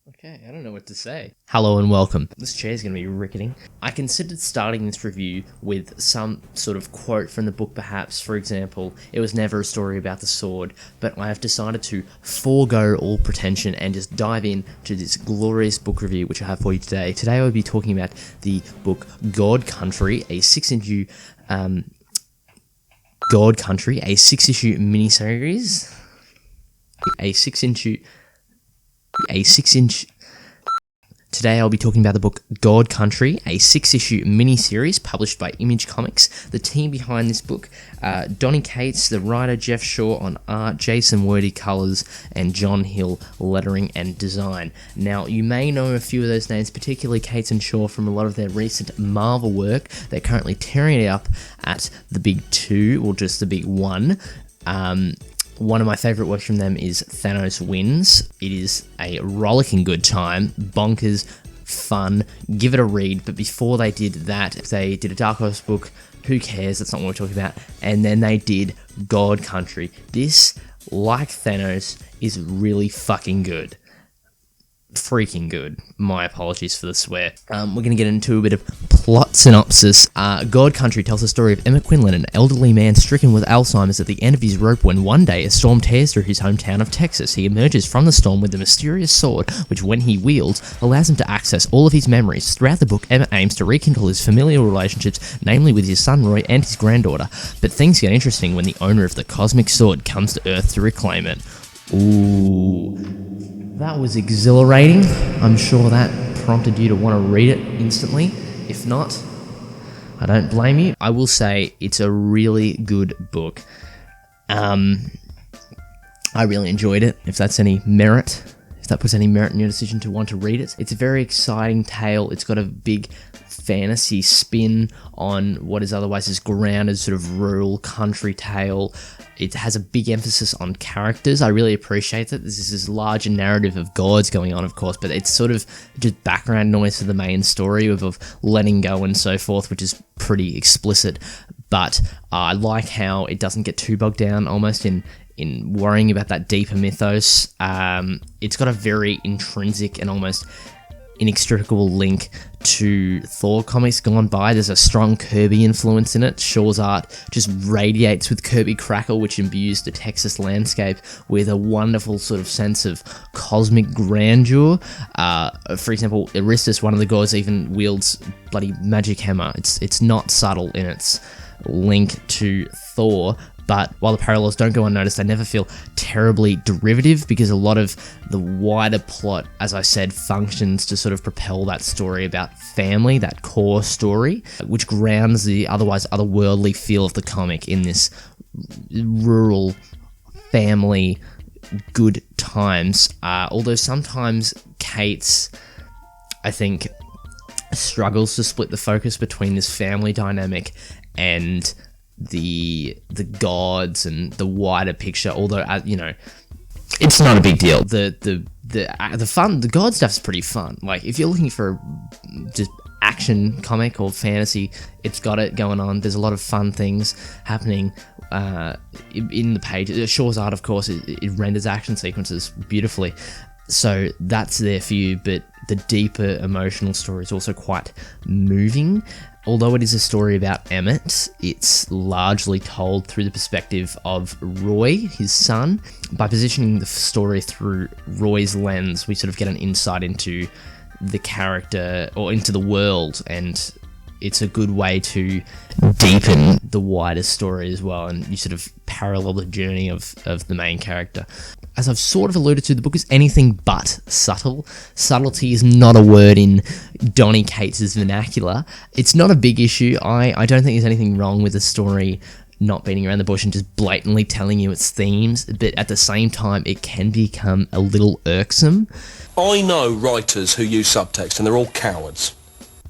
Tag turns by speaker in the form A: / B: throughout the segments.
A: Okay, I don't know what to say. Hello and welcome. This chair's going to be ricketing. I considered starting this review with some sort of quote from the book perhaps. For example, it was never a story about the sword, but I have decided to forego all pretension and just dive in to this glorious book review which I have for you today. Today I will be talking about the book God Country, a 6-issue God Country, a 6-issue miniseries, Today I'll be talking about the book God Country, a 6-issue mini-series published by Image Comics. The team behind this book, Donny Cates, the writer Geoff Shaw on art, Jason Wordy colours, and John Hill lettering and design. Now, you may know a few of those names, particularly Cates and Shaw, from a lot of their recent Marvel work. They're currently tearing it up at the big 2, or just the big 1. One of my favourite works from them is Thanos Wins. It is a rollicking good time, bonkers, fun, give it a read, but before they did that, they did a Dark Horse book, who cares, that's not what we're talking about, and then they did God Country. This, like Thanos, is really fucking good. Freaking good. My apologies for the swear. We're going to get into a bit of plot synopsis. God Country tells the story of Emmett Quinlan, an elderly man stricken with Alzheimer's at the end of his rope when one day a storm tears through his hometown of Texas. He emerges from the storm with a mysterious sword, which when he wields, allows him to access all of his memories. Throughout the book, Emmett aims to rekindle his familial relationships, namely with his son Roy and his granddaughter. But things get interesting when the owner of the cosmic sword comes to Earth to reclaim it. Ooh, that was exhilarating. I'm sure that prompted you to want to read it instantly. If not, I don't blame you. I will say it's a really good book. I really enjoyed it, if that's any merit. If that puts any merit in your decision to want to read it. It's a very exciting tale. It's got a big fantasy spin on what is otherwise this grounded sort of rural country tale. It has a big emphasis on characters. I really appreciate it. This is this larger narrative of gods going on, of course, but it's sort of just background noise to the main story of letting go and so forth, which is pretty explicit. But I like how it doesn't get too bogged down almost in worrying about that deeper mythos. It's got a very intrinsic and almost inextricable link to Thor comics gone by. There's a strong Kirby influence in it. Shaw's art just radiates with Kirby crackle, which imbues the Texas landscape with a wonderful sort of sense of cosmic grandeur. For example, Aristus, one of the gods, even wields bloody magic hammer. It's not subtle in its link to Thor, but while the parallels don't go unnoticed, they never feel terribly derivative because a lot of the wider plot, as I said, functions to sort of propel that story about family, that core story, which grounds the otherwise otherworldly feel of the comic in this rural family good times. Although sometimes Cates, I think, struggles to split the focus between this family dynamic and the gods and the wider picture, although it's not a big deal. The god stuff's pretty fun. Like, if you're looking for just action comic or fantasy, it's got it going on. There's a lot of fun things happening in the page. Shaw's art, of course, it renders action sequences beautifully, so that's there for you. But the deeper emotional story is also quite moving. Although it is a story about Emmett, it's largely told through the perspective of Roy, his son. By positioning the story through Roy's lens, we sort of get an insight into the character, or into the world, and it's a good way to deepen the wider story as well, and you sort of parallel the journey of the main character. As I've sort of alluded to, the book is anything but subtle. Subtlety is not a word in Donny Cates' vernacular. It's not a big issue. I don't think there's anything wrong with the story not beating around the bush and just blatantly telling you its themes, but at the same time, it can become a little irksome.
B: I know writers who use subtext, and they're all cowards.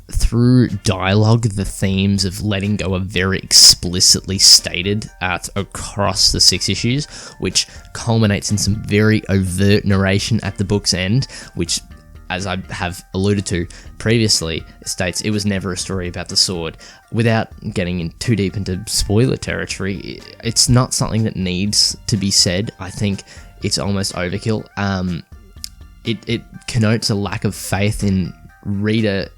A: Through dialogue, the themes of letting go are very explicitly stated across the 6 issues, which culminates in some very overt narration at the book's end, which, as I have alluded to previously, states it was never a story about the sword. Without getting in too deep into spoiler territory, it's not something that needs to be said. I think it's almost overkill. it connotes a lack of faith in reader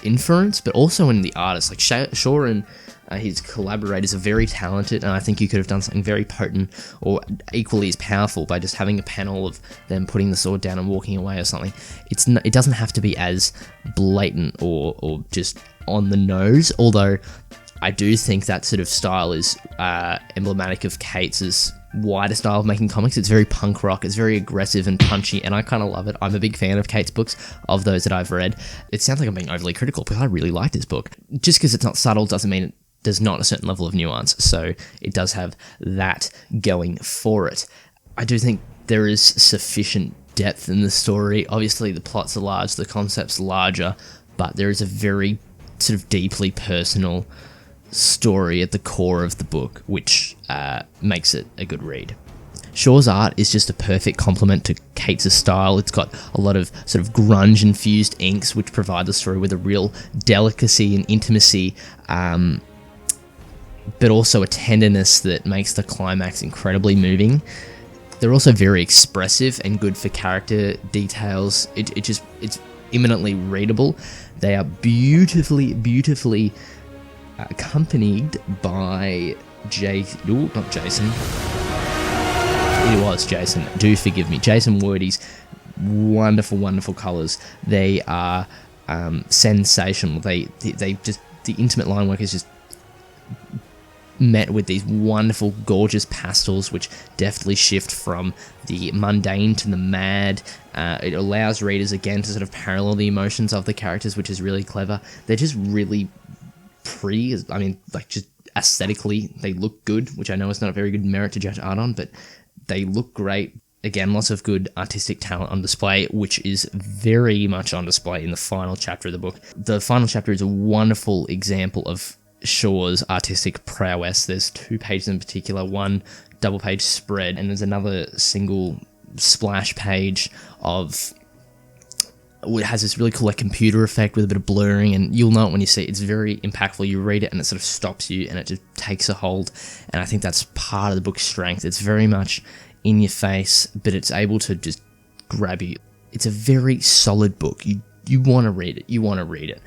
A: inference, but also in the artist. Like Shaw and his collaborators are very talented, and I think you could have done something very potent or equally as powerful by just having a panel of them putting the sword down and walking away or something. It doesn't have to be as blatant or just on the nose, although I do think that sort of style is emblematic of Cates's wider style of making comics. It's very punk rock, it's very aggressive and punchy, and I kind of love it. I'm a big fan of Cates' books, of those that I've read. It sounds like I'm being overly critical, because I really like this book. Just because it's not subtle doesn't mean there's not a certain level of nuance, so it does have that going for it. I do think there is sufficient depth in the story. Obviously, the plots are large, the concept's larger, but there is a very sort of deeply personal story at the core of the book, which makes it a good read. Shaw's art is just a perfect complement to Cates' style. It's got a lot of sort of grunge-infused inks, which provide the story with a real delicacy and intimacy, but also a tenderness that makes the climax incredibly moving. They're also very expressive and good for character details. It's eminently readable. They are beautifully accompanied by not Jason. It was Jason. Do forgive me. Jason Wordy's wonderful colours. They are sensational. They just, the intimate line work is just met with these wonderful, gorgeous pastels, which deftly shift from the mundane to the mad. It allows readers, again, to sort of parallel the emotions of the characters, which is really clever. They're just really pretty. I mean, like, just aesthetically, they look good, which I know is not a very good merit to judge art on, but they look great. Again, lots of good artistic talent on display, which is very much on display in the final chapter of the book. The final chapter is a wonderful example of Shaw's artistic prowess. There's 2 pages in particular, one double-page spread, and there's another single splash page of... It has this really cool, like, computer effect with a bit of blurring, and you'll know it when you see it. It's very impactful. You read it and it sort of stops you and it just takes a hold, and I think that's part of the book's strength. It's very much in your face, but it's able to just grab you. It's a very solid book. You want to read it.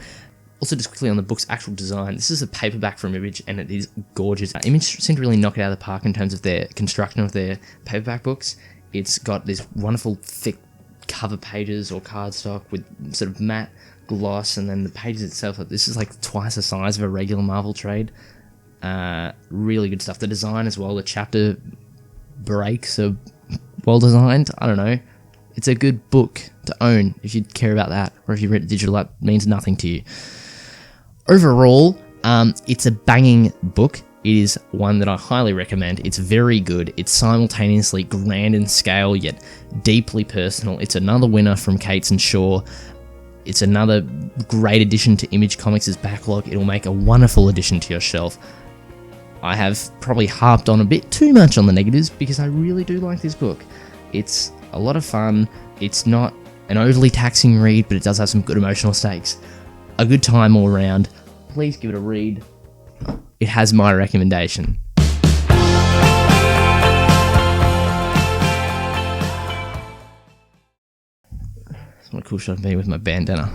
A: Also, just quickly on the book's actual design, this is a paperback from Image, and it is gorgeous. Image seem to really knock it out of the park in terms of their construction of their paperback books. It's got this wonderful thick cover pages or cardstock with sort of matte gloss, and then the pages itself, this is like twice the size of a regular Marvel trade. Really good stuff. The design as well, the chapter breaks are well designed. I don't know. It's a good book to own if you care about that, or if you read it digital, that means nothing to you. Overall, it's a banging book. It is one that I highly recommend. It's very good. It's simultaneously grand in scale, yet deeply personal. It's another winner from Cates and Shaw. It's another great addition to Image Comics' backlog. It'll make a wonderful addition to your shelf. I have probably harped on a bit too much on the negatives, because I really do like this book. It's a lot of fun. It's not an overly taxing read, but it does have some good emotional stakes. A good time all around. Please give it a read. It has my recommendation. What a cool shot of me with my bandana.